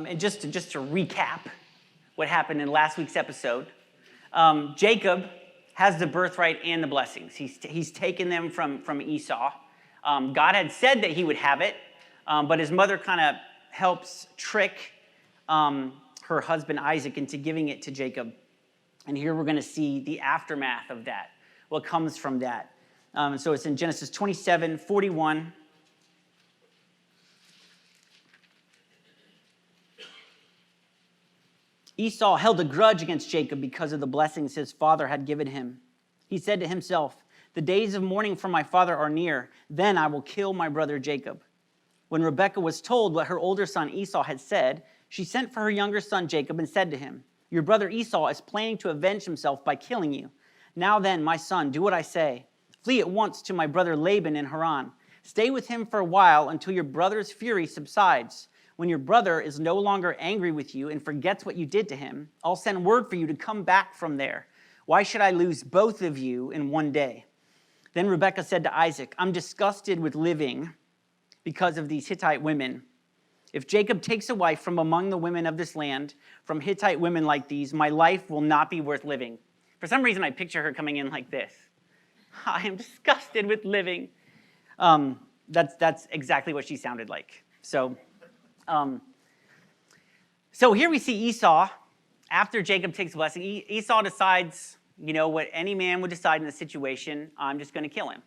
And just to recap what happened in last week's episode, Jacob has the birthright and the blessings. He's taken them from Esau. God had said that he would have it, but his mother kind of helps trick her husband Isaac into giving it to Jacob. And here we're going to see the aftermath of that, what comes from that. So it's in Genesis 27:41. Esau held a grudge against Jacob because of the blessings his father had given him. He said to himself, "The days of mourning for my father are near. Then I will kill my brother Jacob." When Rebekah was told what her older son Esau had said, she sent for her younger son Jacob and said to him, "Your brother Esau is planning to avenge himself by killing you. Now then, my son, do what I say. Flee at once to my brother Laban in Haran. Stay with him for a while until your brother's fury subsides. When your brother is no longer angry with you and forgets what you did to him, I'll send word for you to come back from there. Why should I lose both of you in one day?" Then Rebekah said to Isaac, "I'm disgusted with living because of these Hittite women. If Jacob takes a wife from among the women of this land, from Hittite women like these, my life will not be worth living." For some reason, I picture her coming in like this. "I am disgusted with living." That's exactly what she sounded like. So here we see Esau, after Jacob takes a blessing, Esau decides, what any man would decide in this situation: I'm just going to kill him,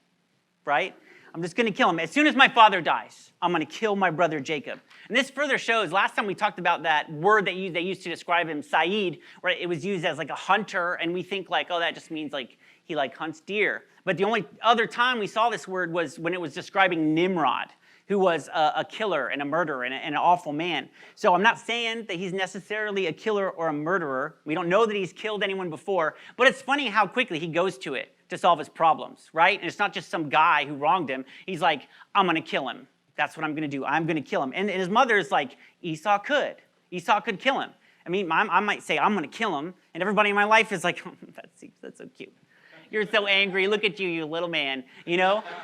right? I'm just going to kill him. As soon as my father dies, I'm going to kill my brother Jacob. And this further shows, last time we talked about that word that they used to describe him, Said, right? It was used as like a hunter, and we think like, oh, that just means like he like hunts deer. But the only other time we saw this word was when it was describing Nimrod, who was a killer and a murderer and an awful man. So I'm not saying that he's necessarily a killer or a murderer. We don't know that he's killed anyone before, but it's funny how quickly he goes to it to solve his problems, right? And it's not just some guy who wronged him. He's like, I'm going to kill him. That's what I'm going to do. I'm going to kill him. And his mother is like, Esau could kill him. I mean, I might say, I'm going to kill him. And everybody in my life is like, that's so cute. You're so angry. Look at you, you little man.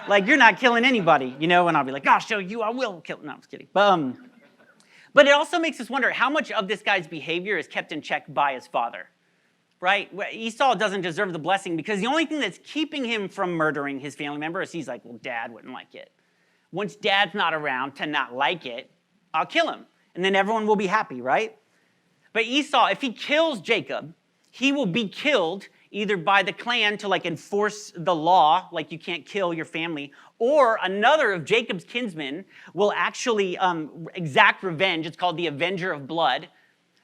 Like you're not killing anybody, And I'll be like, I'll show you. I will kill. No, I'm just kidding. But it also makes us wonder how much of this guy's behavior is kept in check by his father, right? Esau doesn't deserve the blessing because the only thing that's keeping him from murdering his family member is he's like, well, Dad wouldn't like it. Once Dad's not around to not like it, I'll kill him. And then everyone will be happy, right? But Esau, if he kills Jacob, he will be killed either by the clan to like enforce the law, like you can't kill your family, or another of Jacob's kinsmen will actually exact revenge. It's called the Avenger of Blood.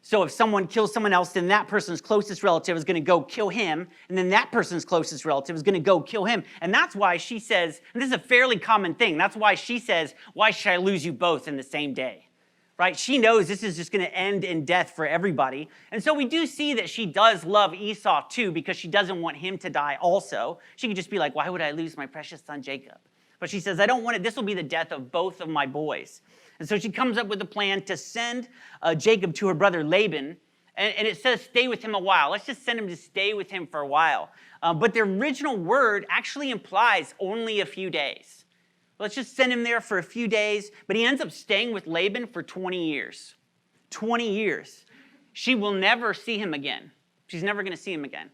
So if someone kills someone else, then that person's closest relative is going to go kill him, and then that person's closest relative is going to go kill him. And that's why she says, and this is a fairly common thing, that's why she says, why should I lose you both in the same day? Right? She knows this is just going to end in death for everybody. And so we do see that she does love Esau too, because she doesn't want him to die also. She could just be like, why would I lose my precious son Jacob? But she says, I don't want it. This will be the death of both of my boys. And so she comes up with a plan to send Jacob to her brother Laban. And it says, stay with him a while. Let's just send him to stay with him for a while. But the original word actually implies only a few days. Let's just send him there for a few days. But he ends up staying with Laban for 20 years. 20 years. She will never see him again. She's never going to see him again.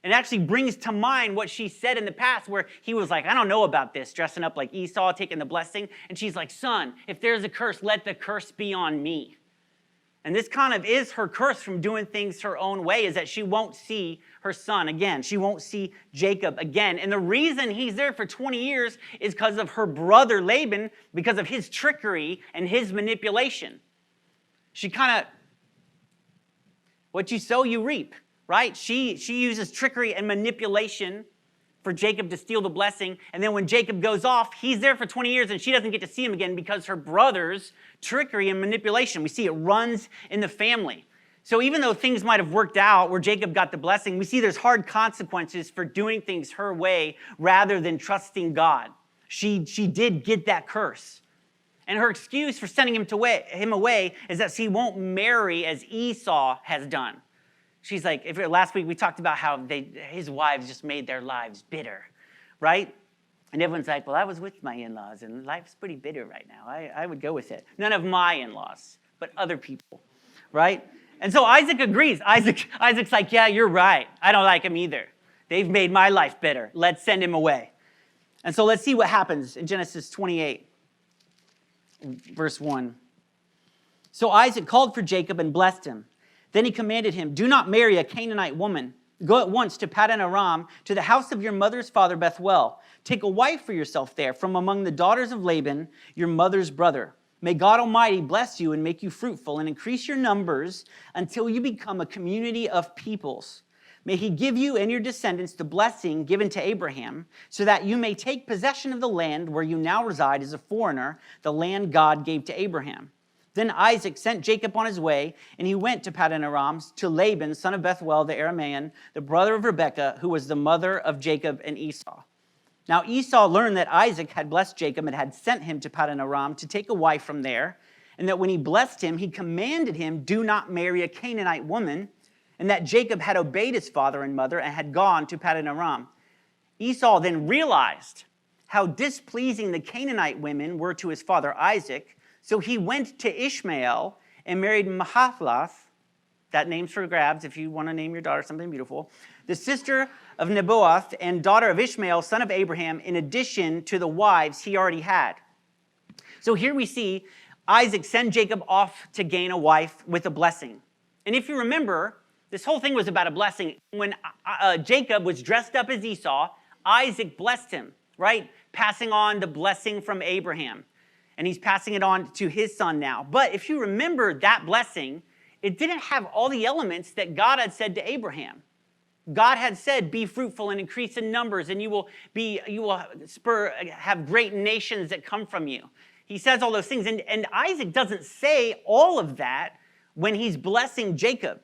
It actually brings to mind what she said in the past where he was like, I don't know about this, dressing up like Esau, taking the blessing. And she's like, son, if there's a curse, let the curse be on me. And this kind of is her curse from doing things her own way, is that she won't see her son again. She won't see Jacob again. And the reason he's there for 20 years is because of her brother Laban, because of his trickery and his manipulation. She kind of, what you sow, you reap, right? She uses trickery and manipulation for Jacob to steal the blessing. And then when Jacob goes off, he's there for 20 years and she doesn't get to see him again because her brother's trickery and manipulation. We see it runs in the family. So even though things might have worked out where Jacob got the blessing, we see there's hard consequences for doing things her way rather than trusting God. She did get that curse. And her excuse for sending him away is that she won't marry as Esau has done. She's like, last week we talked about how his wives just made their lives bitter, right? And everyone's like, well, I was with my in-laws and life's pretty bitter right now. I would go with it. None of my in-laws, but other people, right? And so Isaac agrees. Isaac's like, yeah, you're right. I don't like him either. They've made my life better. Let's send him away. And so let's see what happens in Genesis 28, verse 1. So Isaac called for Jacob and blessed him. Then he commanded him, do not marry a Canaanite woman. Go at once to Paddan Aram, to the house of your mother's father Bethuel. Take a wife for yourself there from among the daughters of Laban, your mother's brother. May God Almighty bless you and make you fruitful and increase your numbers until you become a community of peoples. May he give you and your descendants the blessing given to Abraham, so that you may take possession of the land where you now reside as a foreigner, the land God gave to Abraham. Then Isaac sent Jacob on his way, and he went to Paddan Aram to Laban, son of Bethuel the Aramean, the brother of Rebekah, who was the mother of Jacob and Esau. Now Esau learned that Isaac had blessed Jacob and had sent him to Paddan Aram to take a wife from there, and that when he blessed him, he commanded him, do not marry a Canaanite woman, and that Jacob had obeyed his father and mother and had gone to Paddan Aram. Esau then realized how displeasing the Canaanite women were to his father Isaac, so he went to Ishmael and married Mahalath, that name's for grabs if you want to name your daughter something beautiful, the sister of Nebaioth and daughter of Ishmael, son of Abraham, in addition to the wives he already had. So here we see Isaac send Jacob off to gain a wife with a blessing. And if you remember, this whole thing was about a blessing. When Jacob was dressed up as Esau, Isaac blessed him, right? Passing on the blessing from Abraham. And he's passing it on to his son now. But if you remember that blessing, it didn't have all the elements that God had said to Abraham. God had said, be fruitful and increase in numbers, and you will have great nations that come from you. He says all those things. And Isaac doesn't say all of that when he's blessing Jacob.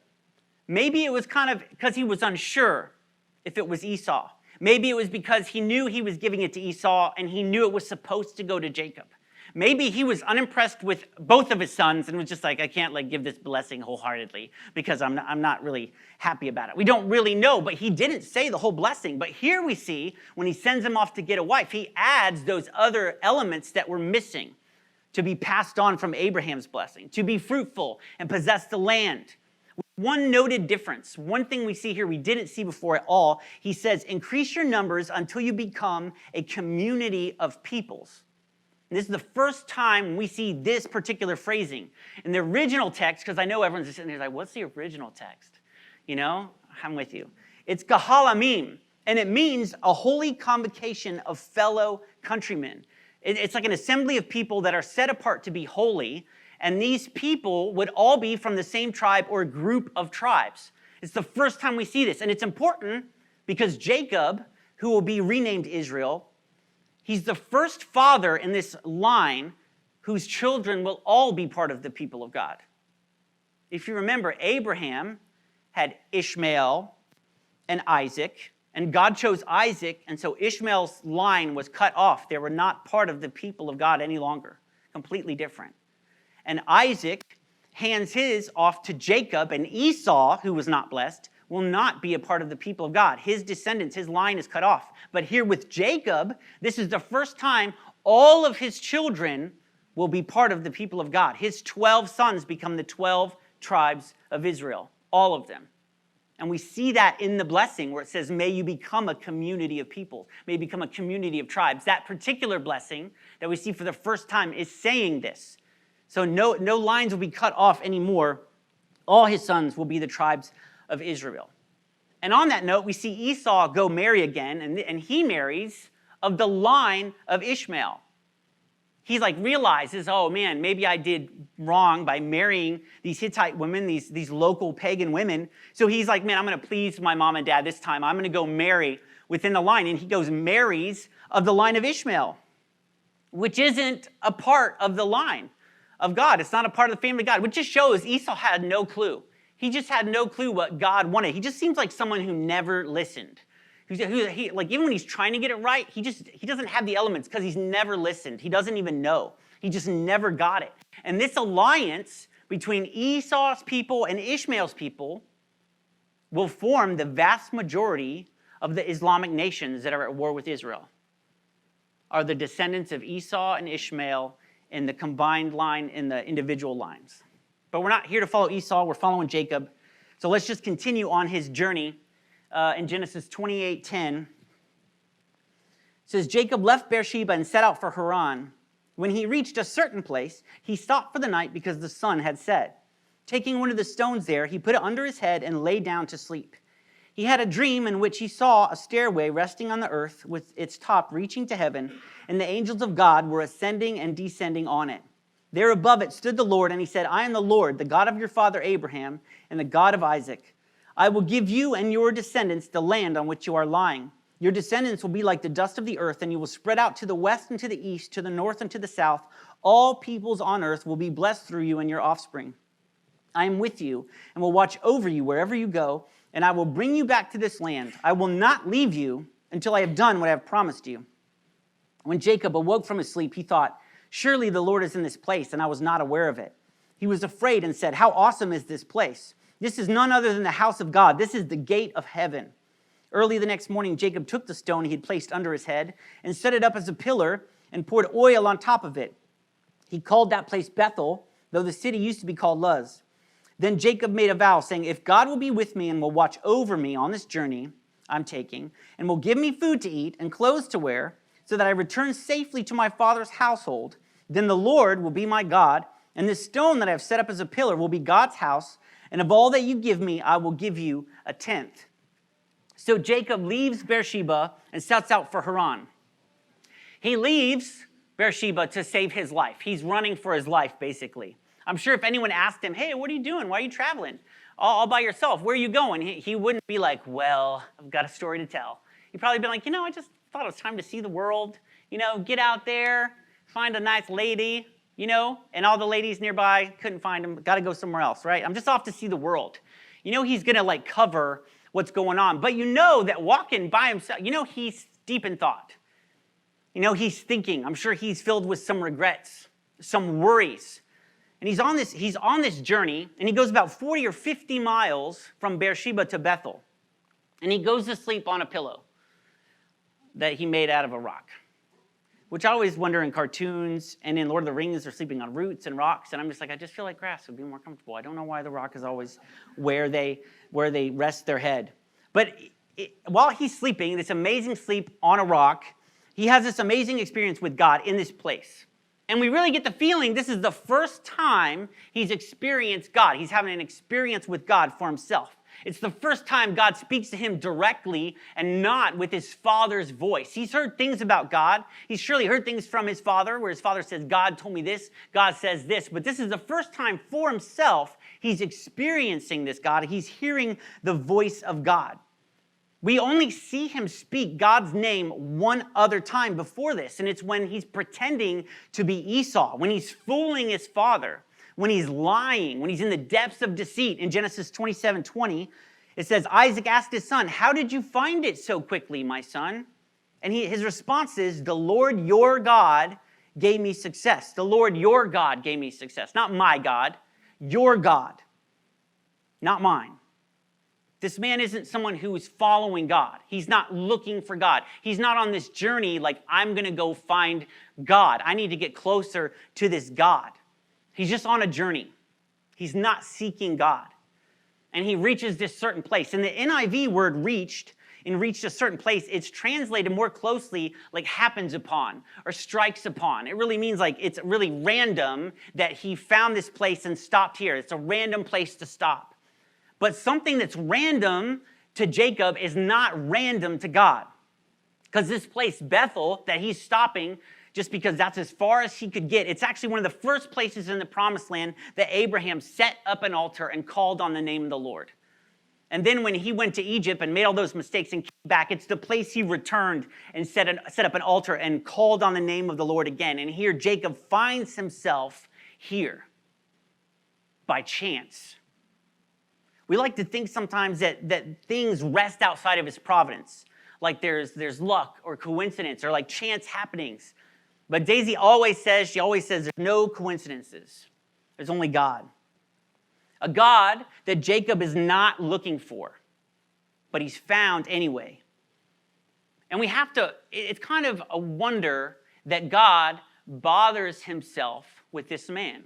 Maybe it was kind of because he was unsure if it was Esau. Maybe it was because he knew he was giving it to Esau and he knew it was supposed to go to Jacob. Maybe he was unimpressed with both of his sons and was just like, I can't give this blessing wholeheartedly because I'm not really happy about it. We don't really know, but he didn't say the whole blessing. But here we see when he sends him off to get a wife, he adds those other elements that were missing to be passed on from Abraham's blessing, to be fruitful and possess the land. One noted difference, one thing we see here we didn't see before at all, he says, increase your numbers until you become a community of peoples. And this is the first time we see this particular phrasing. In the original text, because I know everyone's just sitting there like, what's the original text? You know, I'm with you. It's Gahalamim, and it means a holy convocation of fellow countrymen. It's like an assembly of people that are set apart to be holy, and these people would all be from the same tribe or group of tribes. It's the first time we see this, and it's important because Jacob, who will be renamed Israel, he's the first father in this line whose children will all be part of the people of God. If you remember, Abraham had Ishmael and Isaac, and God chose Isaac, and so Ishmael's line was cut off. They were not part of the people of God any longer, completely different. And Isaac hands his off to Jacob, and Esau, who was not blessed, will not be a part of the people of God. His descendants, his line is cut off. But here with Jacob, this is the first time all of his children will be part of the people of God. His 12 sons become the 12 tribes of Israel, all of them. And we see that in the blessing where it says, may you become a community of people, may you become a community of tribes. That particular blessing that we see for the first time is saying this. So no lines will be cut off anymore. All his sons will be the tribes of Israel. And on that note, we see Esau go marry again, and he marries of the line of Ishmael. He's realizes, oh man, maybe I did wrong by marrying these Hittite women, these local pagan women. So he's like, man, I'm going to please my mom and dad this time. I'm going to go marry within the line. And he goes marries of the line of Ishmael, which isn't a part of the line of God. It's not a part of the family of God, which just shows Esau had no clue. He just had no clue what God wanted. He just seems like someone who never listened. Even when he's trying to get it right, he doesn't have the elements because he's never listened. He doesn't even know. He just never got it. And this alliance between Esau's people and Ishmael's people will form the vast majority of the Islamic nations that are at war with Israel, are the descendants of Esau and Ishmael in the combined line in the individual lines. But we're not here to follow Esau. We're following Jacob. So let's just continue on his journey in Genesis 28:10. It says, Jacob left Beersheba and set out for Haran. When he reached a certain place, he stopped for the night because the sun had set. Taking one of the stones there, he put it under his head and lay down to sleep. He had a dream in which he saw a stairway resting on the earth with its top reaching to heaven, and the angels of God were ascending and descending on it. There above it stood the Lord, and he said, I am the Lord, the God of your father Abraham, and the God of Isaac. I will give you and your descendants the land on which you are lying. Your descendants will be like the dust of the earth, and you will spread out to the west and to the east, to the north and to the south. All peoples on earth will be blessed through you and your offspring. I am with you and will watch over you wherever you go, and I will bring you back to this land. I will not leave you until I have done what I have promised you. When Jacob awoke from his sleep, he thought, surely the Lord is in this place, and I was not aware of it. He was afraid and said, how awesome is this place? This is none other than the house of God. This is the gate of heaven. Early the next morning, Jacob took the stone he had placed under his head and set it up as a pillar and poured oil on top of it. He called that place Bethel, though the city used to be called Luz. Then Jacob made a vow, saying, if God will be with me and will watch over me on this journey I'm taking, and will give me food to eat and clothes to wear, so that I return safely to my father's household, then the Lord will be my God, and this stone that I have set up as a pillar will be God's house, and of all that you give me, I will give you a tenth. So Jacob leaves Beersheba and sets out for Haran. He leaves Beersheba to save his life. He's running for his life, basically. I'm sure if anyone asked him, hey, what are you doing? Why are you traveling? All by yourself. Where are you going? He wouldn't be like, well, I've got a story to tell. He'd probably be like, I just thought it was time to see the world. Get out there, find a nice lady, and all the ladies nearby couldn't find him. Got to go somewhere else, right? I'm just off to see the world. He's going to cover what's going on. But that walking by himself, he's deep in thought. He's thinking. I'm sure he's filled with some regrets, some worries. And he's on this journey, and he goes about 40 or 50 miles from Beersheba to Bethel. And he goes to sleep on a pillow that he made out of a rock, which I always wonder in cartoons and in Lord of the Rings, they're sleeping on roots and rocks. And I'm just like, I just feel like grass would be more comfortable. I don't know why the rock is always where they rest their head. But while he's sleeping, this amazing sleep on a rock, he has this amazing experience with God in this place. And we really get the feeling this is the first time he's experienced God. He's having an experience with God for himself. It's the first time God speaks to him directly and not with his father's voice. He's heard things about God. He's surely heard things from his father, where his father says, God told me this, God says this. But this is the first time for himself he's experiencing this God. He's hearing the voice of God. We only see him speak God's name one other time before this, and it's when he's pretending to be Esau, when he's fooling his father, when he's lying, when he's in the depths of deceit. In Genesis 27:20, it says, Isaac asked his son, how did you find it so quickly, my son? And his response is, the Lord your God gave me success. The Lord your God gave me success. Not my God, your God, not mine. This man isn't someone who is following God. He's not looking for God. He's not on this journey like, I'm going to go find God. I need to get closer to this God. He's just on a journey. He's not seeking God. And he reaches this certain place. And the NIV word reached a certain place, it's translated more closely like happens upon or strikes upon. It really means like it's really random that he found this place and stopped here. It's a random place to stop. But something that's random to Jacob is not random to God. Because this place, Bethel, that he's stopping just because that's as far as he could get, it's actually one of the first places in the promised land that Abraham set up an altar and called on the name of the Lord. And then when he went to Egypt and made all those mistakes and came back, it's the place he returned and set up an altar and called on the name of the Lord again. And here Jacob finds himself here by chance. We like to think sometimes that things rest outside of his providence, like there's luck or coincidence or like chance happenings. But Daisy always says there's no coincidences. There's only God. A God that Jacob is not looking for, but he's found anyway. And it's kind of a wonder that God bothers himself with this man.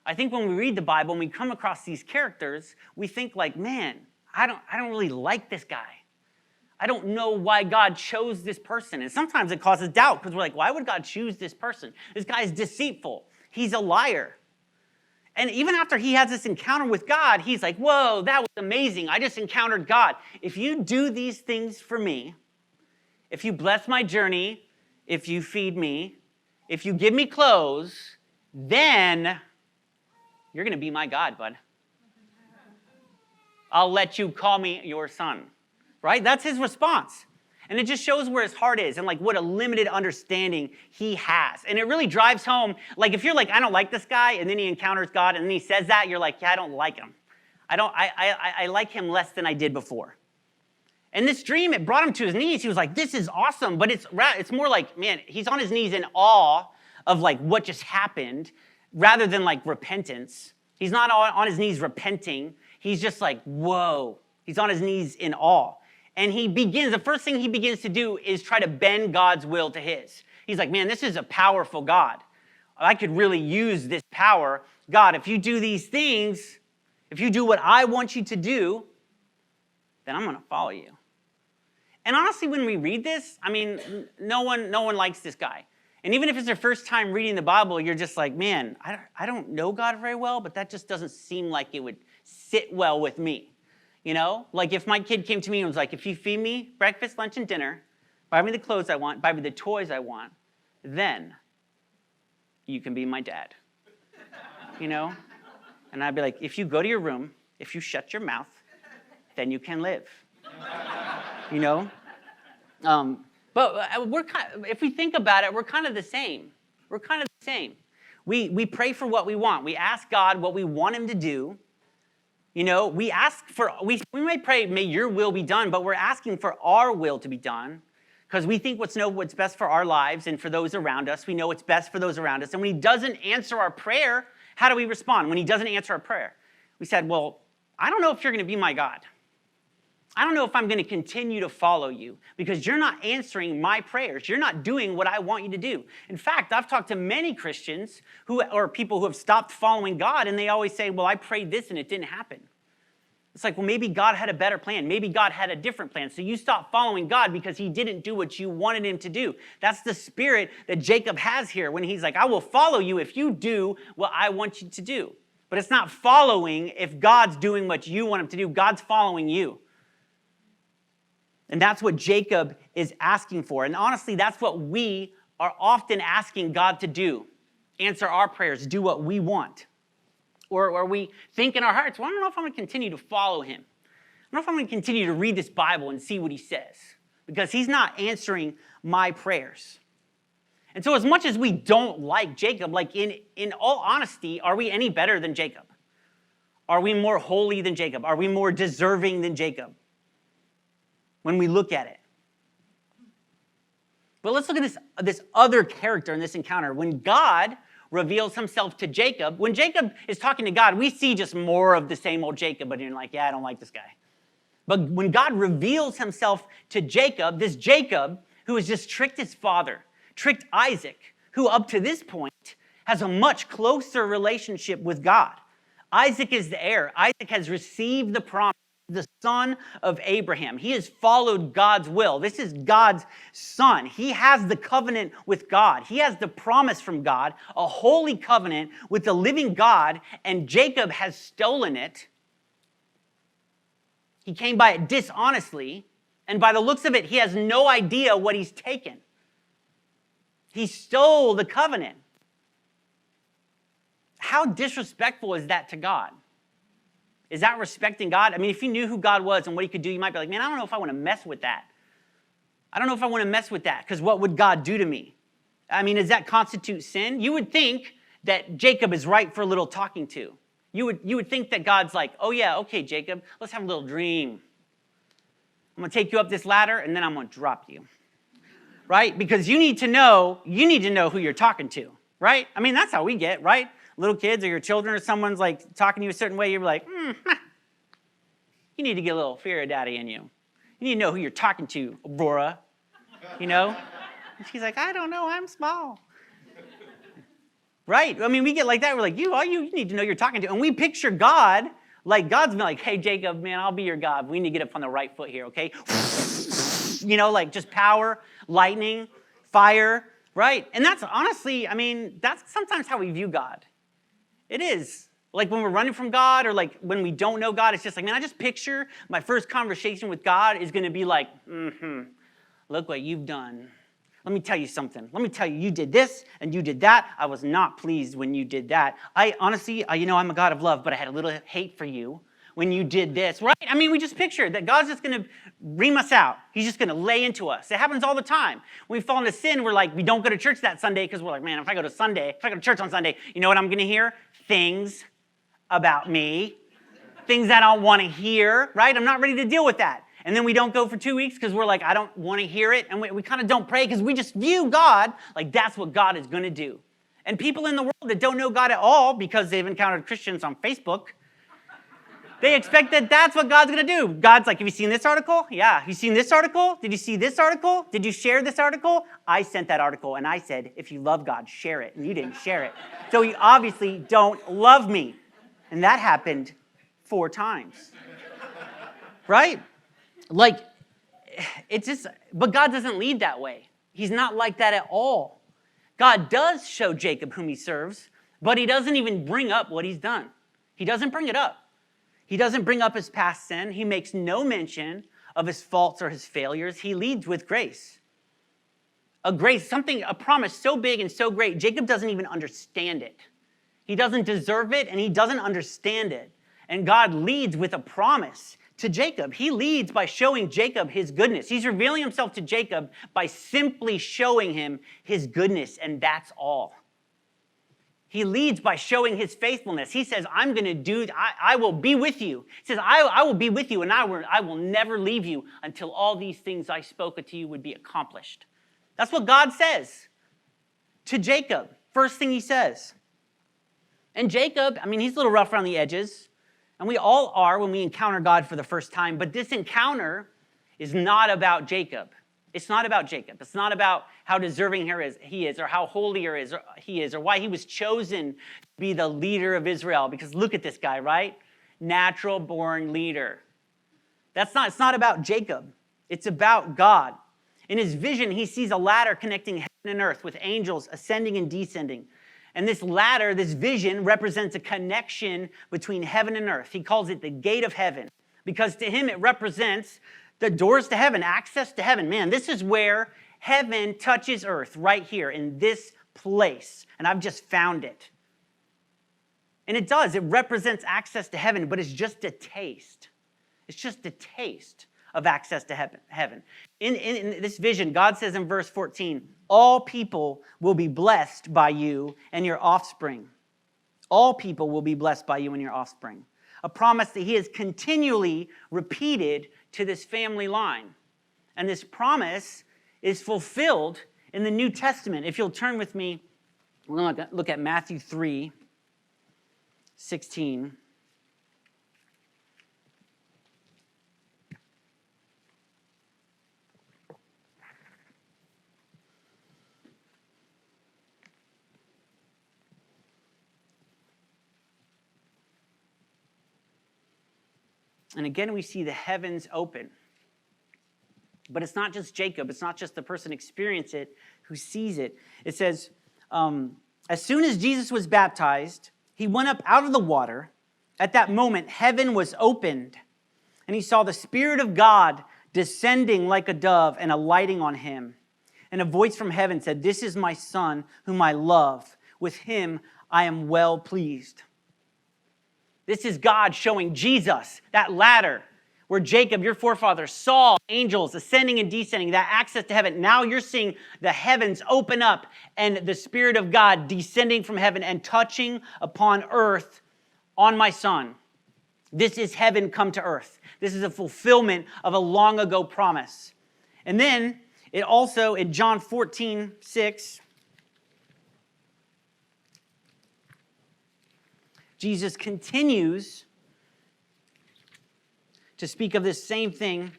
I think when we read the Bible and we come across these characters, we think like, man, I don't really like this guy. I don't know why God chose this person. And sometimes it causes doubt because we're like, why would God choose this person? This guy's deceitful. He's a liar. And even after he has this encounter with God, he's like, whoa, that was amazing. I just encountered God. If you do these things for me, if you bless my journey, if you feed me, if you give me clothes, then you're going to be my God, bud. I'll let you call me your son. Right? That's his response. And it just shows where his heart is and like what a limited understanding he has. And it really drives home, like if you're like, I don't like this guy, and then he encounters God and then he says that, you're like, yeah, I don't like him. I like him less than I did before. And this dream, it brought him to his knees. He was like, this is awesome. But it's more like, man, he's on his knees in awe of like what just happened rather than like repentance. He's not on his knees repenting. He's just like, whoa. He's on his knees in awe. And the first thing he begins to do is try to bend God's will to his. He's like, man, this is a powerful God. I could really use this power. God, if you do these things, if you do what I want you to do, then I'm going to follow you. And honestly, when we read this, I mean, no one likes this guy. And even if it's your first time reading the Bible, you're just like, man, I don't know God very well, but that just doesn't seem like it would sit well with me. You know, like if my kid came to me and was like, if you feed me breakfast, lunch, and dinner, buy me the clothes I want, buy me the toys I want, then you can be my dad. You know? And I'd be like, if you go to your room, if you shut your mouth, then you can live. You know? But if we think about it, we're kind of the same. We're kind of the same. We pray for what we want. We ask God what we want him to do. You know, we may pray, may your will be done, but we're asking for our will to be done because we think what's best for our lives and for those around us. We know what's best for those around us. And when he doesn't answer our prayer, how do we respond? When he doesn't answer our prayer, we said, well, I don't know if you're going to be my God. I don't know if I'm going to continue to follow you because you're not answering my prayers. You're not doing what I want you to do. In fact, I've talked to many Christians or people who have stopped following God, and they always say, well, I prayed this and it didn't happen. It's like, well, maybe God had a better plan. Maybe God had a different plan. So you stopped following God because he didn't do what you wanted him to do. That's the spirit that Jacob has here when he's like, I will follow you if you do what I want you to do. But it's not following if God's doing what you want him to do. God's following you. And that's what Jacob is asking for. And honestly, that's what we are often asking God to do. Answer our prayers, do what we want. Or we think in our hearts, well, I don't know if I'm going to continue to follow him. I don't know if I'm going to continue to read this Bible and see what he says. Because he's not answering my prayers. And so as much as we don't like Jacob, like in all honesty, are we any better than Jacob? Are we more holy than Jacob? Are we more deserving than Jacob? When we look at it. But let's look at this other character in this encounter. When God reveals himself to Jacob, when Jacob is talking to God, we see just more of the same old Jacob, but you're like, yeah, I don't like this guy. But when God reveals himself to Jacob, this Jacob, who has just tricked his father, tricked Isaac, who up to this point has a much closer relationship with God. Isaac is the heir. Isaac has received the promise. The son of Abraham. He has followed God's will. This is God's son. He has the covenant with God. He has the promise from God, a holy covenant with the living God, and Jacob has stolen it. He came by it dishonestly, and by the looks of it, he has no idea what he's taken. He stole the covenant. How disrespectful is that to God? Is that respecting God? I mean, if you knew who God was and what he could do, you might be like, man, I don't know if I want to mess with that. I don't know if I want to mess with that because what would God do to me? I mean, does that constitute sin? You would think that Jacob is right for a little talking to. You would think that God's like, oh yeah, okay, Jacob, let's have a little dream. I'm going to take you up this ladder and then I'm going to drop you. Right? Because you need to know who you're talking to. Right? I mean, that's how we get, right? Little kids or your children or someone's like talking to you a certain way, you're like, you need to get a little fear of daddy in you. You need to know who you're talking to, Aurora. You know? And she's like, I don't know, I'm small. right? I mean, we get like that. We're like, you need to know you're talking to. And we picture God, like God's been like, hey, Jacob, man, I'll be your God. We need to get up on the right foot here, okay? Like just power, lightning, fire, right? And that's honestly, I mean, that's sometimes how we view God. It is. Like when we're running from God or like when we don't know God, it's just like, man, I just picture my first conversation with God is going to be like, look what you've done. Let me tell you something. Let me tell you, you did this and you did that. I was not pleased when you did that. I honestly, I'm a God of love, but I had a little hate for you when you did this, right? I mean, we just picture that God's just going to ream us out. He's just going to lay into us. It happens all the time. When we fall into sin, we're like, we don't go to church that Sunday because we're like, man, if I go to church on Sunday, you know what I'm going to hear? Things about me, things I don't want to hear, right? I'm not ready to deal with that. And then we don't go for 2 weeks because we're like, I don't want to hear it. And we kind of don't pray because we just view God like that's what God is going to do. And people in the world that don't know God at all because they've encountered Christians on Facebook, they expect that that's what God's going to do. God's like, have you seen this article? Yeah. Have you seen this article? Did you see this article? Did you share this article? I sent that article and I said, if you love God, share it. And you didn't share it. So you obviously don't love me. And that happened 4 times. Right? Like, it's just, but God doesn't lead that way. He's not like that at all. God does show Jacob whom he serves, but he doesn't even bring up what he's done. He doesn't bring it up. He doesn't bring up his past sin. He makes no mention of his faults or his failures. He leads with grace. A promise so big and so great, Jacob doesn't even understand it. He doesn't deserve it, and he doesn't understand it. And God leads with a promise to Jacob. He leads by showing Jacob his goodness. He's revealing himself to Jacob by simply showing him his goodness, and that's all. He leads by showing his faithfulness. He says, I will be with you. He says, I will be with you, and I will never leave you until all these things I spoke to you would be accomplished. That's what God says to Jacob. First thing he says. And Jacob, he's a little rough around the edges, and we all are when we encounter God for the first time, but this encounter is not about Jacob. It's not about Jacob. It's not about how deserving he is, or how holy he is, or why he was chosen to be the leader of Israel, because look at this guy, right? Natural-born leader. It's not about Jacob. It's about God. In his vision, he sees a ladder connecting heaven and earth with angels ascending and descending. And this ladder, this vision, represents a connection between heaven and earth. He calls it the gate of heaven because to him it represents the doors to heaven, access to heaven. Man, this is where heaven touches earth, right here in this place. And I've just found it. And it does. It represents access to heaven, but it's just a taste. It's just a taste of access to heaven. In this vision, God says in verse 14, all people will be blessed by you and your offspring. All people will be blessed by you and your offspring. A promise that he has continually repeated to this family line. And this promise is fulfilled in the New Testament. If you'll turn with me, we're going to look at Matthew 3:16. And again, we see the heavens open. But it's not just Jacob. It's not just the person experiencing it who sees it. It says, as soon as Jesus was baptized, he went up out of the water. At that moment, heaven was opened, and he saw the Spirit of God descending like a dove and alighting on him. And a voice from heaven said, this is my Son, whom I love. With him I am well pleased. This is God showing Jesus, that ladder where Jacob, your forefather, saw angels ascending and descending, that access to heaven. Now you're seeing the heavens open up and the Spirit of God descending from heaven and touching upon earth on my Son. This is heaven come to earth. This is a fulfillment of a long ago promise. And then it also, in John 14:6, Jesus continues to speak of this same thing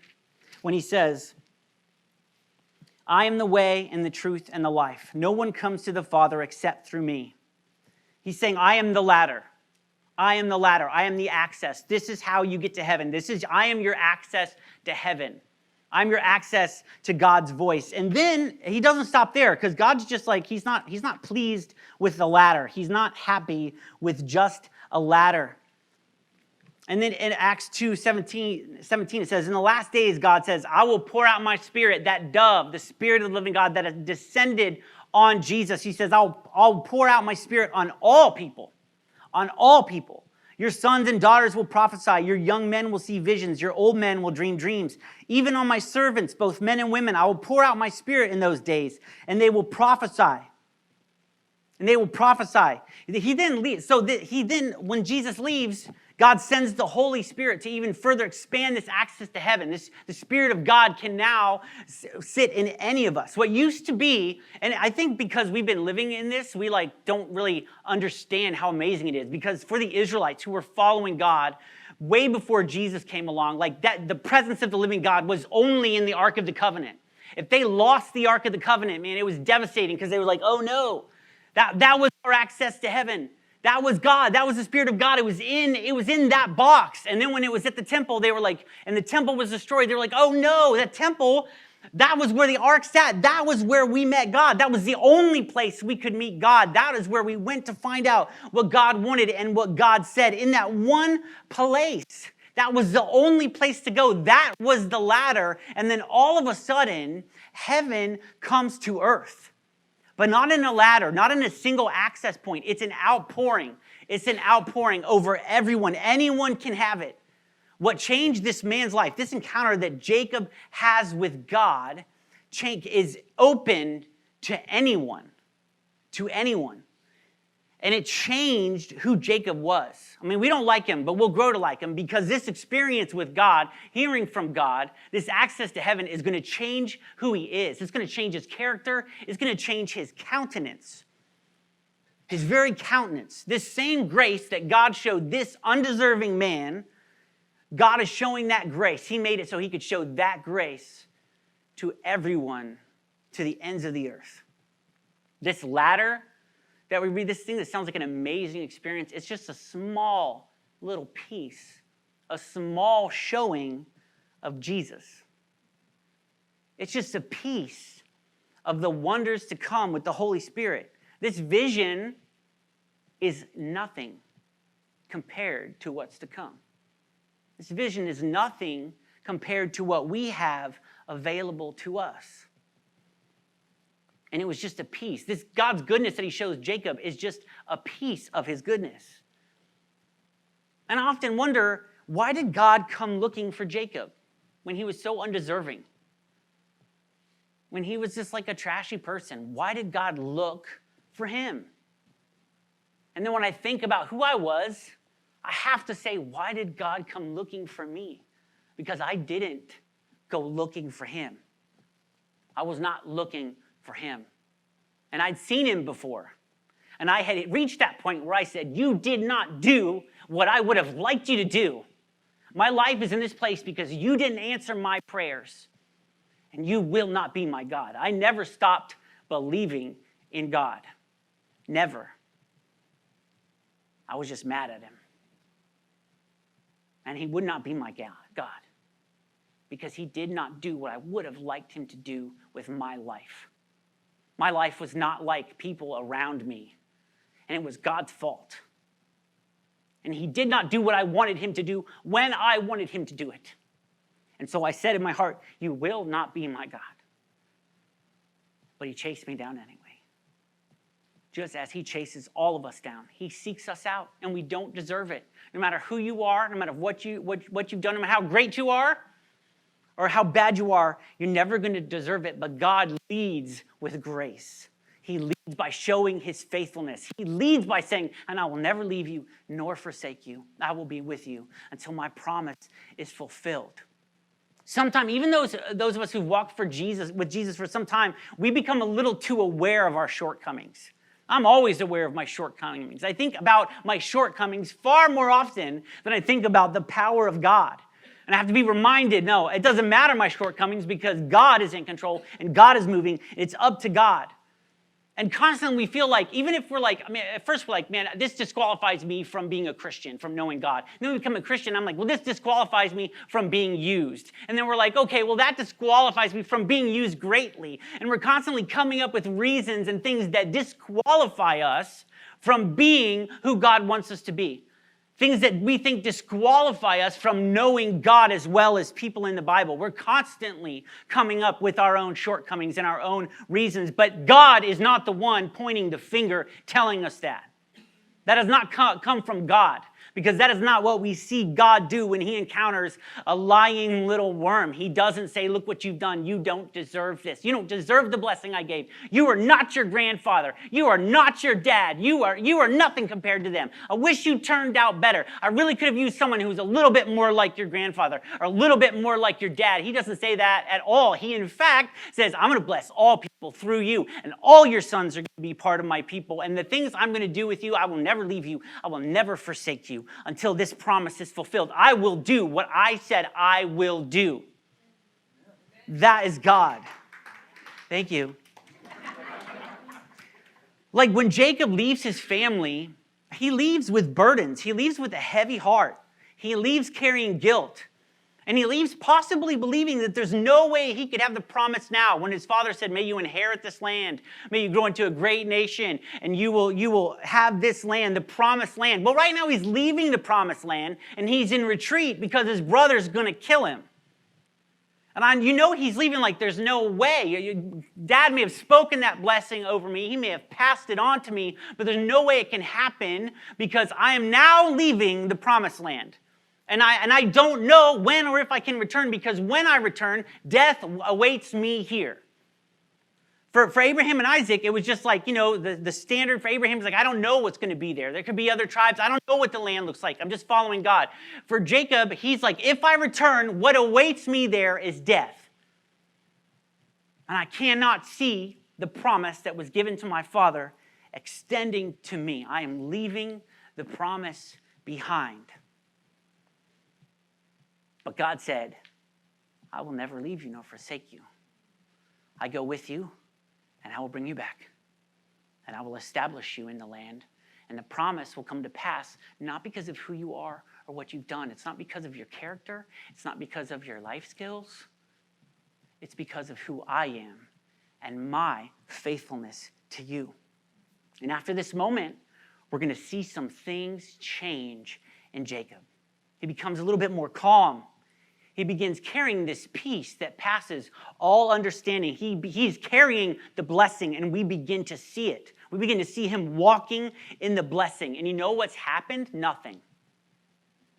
when he says, I am the way and the truth and the life. No one comes to the Father except through me. He's saying, I am the ladder. I am the ladder. I am the access. This is how you get to heaven. I am your access to heaven. I'm your access to God's voice. And then he doesn't stop there, because God's just like, he's not pleased with the ladder. He's not happy with just a ladder. And then in Acts 2:17, it says, in the last days, God says, I will pour out my spirit, that dove, the spirit of the living God that has descended on Jesus. He says, I'll pour out my spirit on all people. On all people. Your sons and daughters will prophesy. Your young men will see visions. Your old men will dream dreams. Even on my servants, both men and women, I will pour out my spirit in those days, and they will prophesy. And they will prophesy. He then leaves. When Jesus leaves, God sends the Holy Spirit to even further expand this access to heaven. The Spirit of God can now sit in any of us. What used to be, and I think because we've been living in this, we don't really understand how amazing it is. Because for the Israelites who were following God way before Jesus came along, the presence of the living God was only in the Ark of the Covenant. If they lost the Ark of the Covenant, man, it was devastating, because they were like, oh no, that was our access to heaven. That was God. That was the Spirit of God. It was in that box. And then when it was at the temple, they were like, and the temple was destroyed, they were like, oh no, that temple, that was where the ark sat. That was where we met God. That was the only place we could meet God. That is where we went to find out what God wanted and what God said. In that one place, that was the only place to go. That was the ladder. And then all of a sudden, heaven comes to earth. But not in a ladder, not in a single access point. It's an outpouring. It's an outpouring over everyone. Anyone can have it. What changed this man's life, this encounter that Jacob has with God, is open to anyone. To anyone. And it changed who Jacob was. I mean, we don't like him, but we'll grow to like him, because this experience with God, hearing from God, this access to heaven is going to change who he is. It's going to change his character. It's going to change his countenance. His very countenance. This same grace that God showed this undeserving man, God is showing that grace. He made it so he could show that grace to everyone, to the ends of the earth. This ladder that we read, this thing that sounds like an amazing experience, it's just a small little piece, a small showing of Jesus. It's just a piece of the wonders to come with the Holy Spirit. This vision is nothing compared to what's to come. This vision is nothing compared to what we have available to us. And it was just a piece. This God's goodness that he shows Jacob is just a piece of his goodness. And I often wonder, why did God come looking for Jacob when he was so undeserving? When he was just like a trashy person, why did God look for him? And then when I think about who I was, I have to say, why did God come looking for me? Because I didn't go looking for him. I was not looking for him. And I'd seen him before. And I had reached that point where I said, you did not do what I would have liked you to do. My life is in this place because you didn't answer my prayers. And you will not be my God. I never stopped believing in God. Never. I was just mad at him. And he would not be my God. Because he did not do what I would have liked him to do with my life. My life was not like people around me. And it was God's fault. And he did not do what I wanted him to do when I wanted him to do it. And so I said in my heart, you will not be my God. But he chased me down anyway. Just as he chases all of us down. He seeks us out, and we don't deserve it. No matter who you are, no matter what you've done, no matter how great you are, or how bad you are, you're never going to deserve it. But God leads with grace. He leads by showing his faithfulness. He leads by saying, and I will never leave you nor forsake you. I will be with you until my promise is fulfilled. Sometimes, even those of us who've walked with Jesus for some time, we become a little too aware of our shortcomings. I'm always aware of my shortcomings. I think about my shortcomings far more often than I think about the power of God. And I have to be reminded, no, it doesn't matter my shortcomings because God is in control and God is moving. It's up to God. And constantly we feel like, even if we're like, at first we're like, man, this disqualifies me from being a Christian, from knowing God. And then we become a Christian, I'm like, well, this disqualifies me from being used. And then we're like, okay, well, that disqualifies me from being used greatly. And we're constantly coming up with reasons and things that disqualify us from being who God wants us to be. Things that we think disqualify us from knowing God as well as people in the Bible. We're constantly coming up with our own shortcomings and our own reasons, but God is not the one pointing the finger telling us that. That does not come from God, because that is not what we see God do when he encounters a lying little worm. He doesn't say, look what you've done. You don't deserve this. You don't deserve the blessing I gave. You are not your grandfather. You are not your dad. You are nothing compared to them. I wish you turned out better. I really could have used someone who's a little bit more like your grandfather or a little bit more like your dad. He doesn't say that at all. He, in fact, says, I'm going to bless all people through you, and all your sons are going to be part of my people. And the things I'm going to do with you, I will never leave you. I will never forsake you until this promise is fulfilled. I will do what I said I will do. That is God. Thank you. Like when Jacob leaves his family, he leaves with burdens. He leaves with a heavy heart. He leaves carrying guilt. And he leaves possibly believing that there's no way he could have the promise now when his father said, may you inherit this land. May you grow into a great nation and you will have this land, the promised land. Well, right now he's leaving the promised land and he's in retreat because his brother's going to kill him. And he's leaving like there's no way. Dad may have spoken that blessing over me. He may have passed it on to me, but there's no way it can happen because I am now leaving the promised land. And I don't know when or if I can return, because when I return, death awaits me here. For Abraham and Isaac, it was just like, the standard for Abraham is like, I don't know what's going to be there. There could be other tribes. I don't know what the land looks like. I'm just following God. For Jacob, he's like, if I return, what awaits me there is death. And I cannot see the promise that was given to my father extending to me. I am leaving the promise behind. But God said, I will never leave you nor forsake you. I go with you, and I will bring you back. And I will establish you in the land. And the promise will come to pass, not because of who you are or what you've done. It's not because of your character. It's not because of your life skills. It's because of who I am and my faithfulness to you. And after this moment, we're going to see some things change in Jacob. He becomes a little bit more calm. He begins carrying this peace that passes all understanding. He's carrying the blessing, and we begin to see it. We begin to see him walking in the blessing. And you know what's happened? Nothing.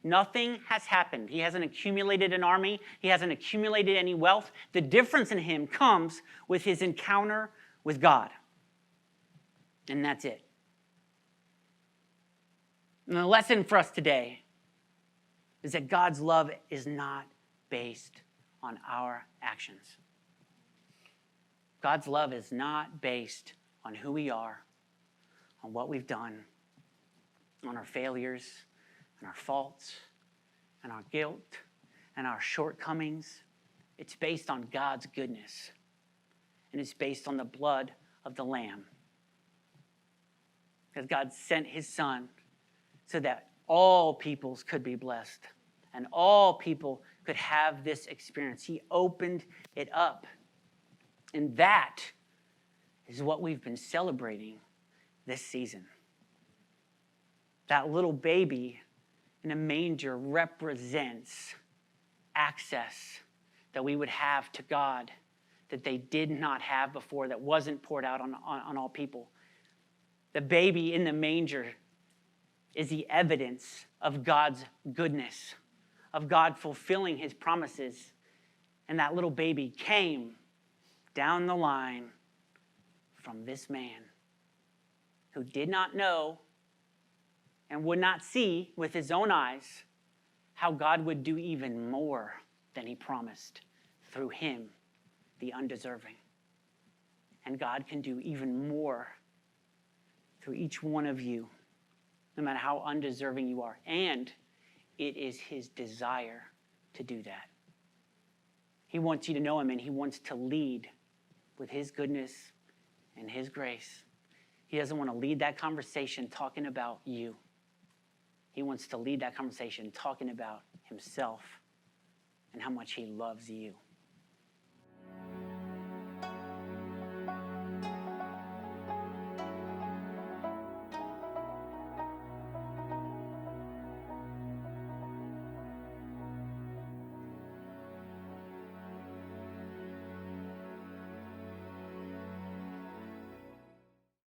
Nothing has happened. He hasn't accumulated an army. He hasn't accumulated any wealth. The difference in him comes with his encounter with God. And that's it. And the lesson for us today is that God's love is not based on our actions. God's love is not based on who we are, on what we've done, on our failures, and our faults, and our guilt, and our shortcomings. It's based on God's goodness, and it's based on the blood of the Lamb. Because God sent his Son so that all peoples could be blessed, and all people could have this experience. He opened it up. And that is what we've been celebrating this season. That little baby in a manger represents access that we would have to God that they did not have before, that wasn't poured out on all people. The baby in the manger is the evidence of God's goodness, of God fulfilling his promises. And that little baby came down the line from this man who did not know and would not see with his own eyes how God would do even more than he promised through him, the undeserving. And God can do even more through each one of you, no matter how undeserving you are. And it is his desire to do that. He wants you to know him, and he wants to lead with his goodness in his grace, he doesn't want to lead that conversation talking about you. He wants to lead that conversation talking about himself and how much he loves you.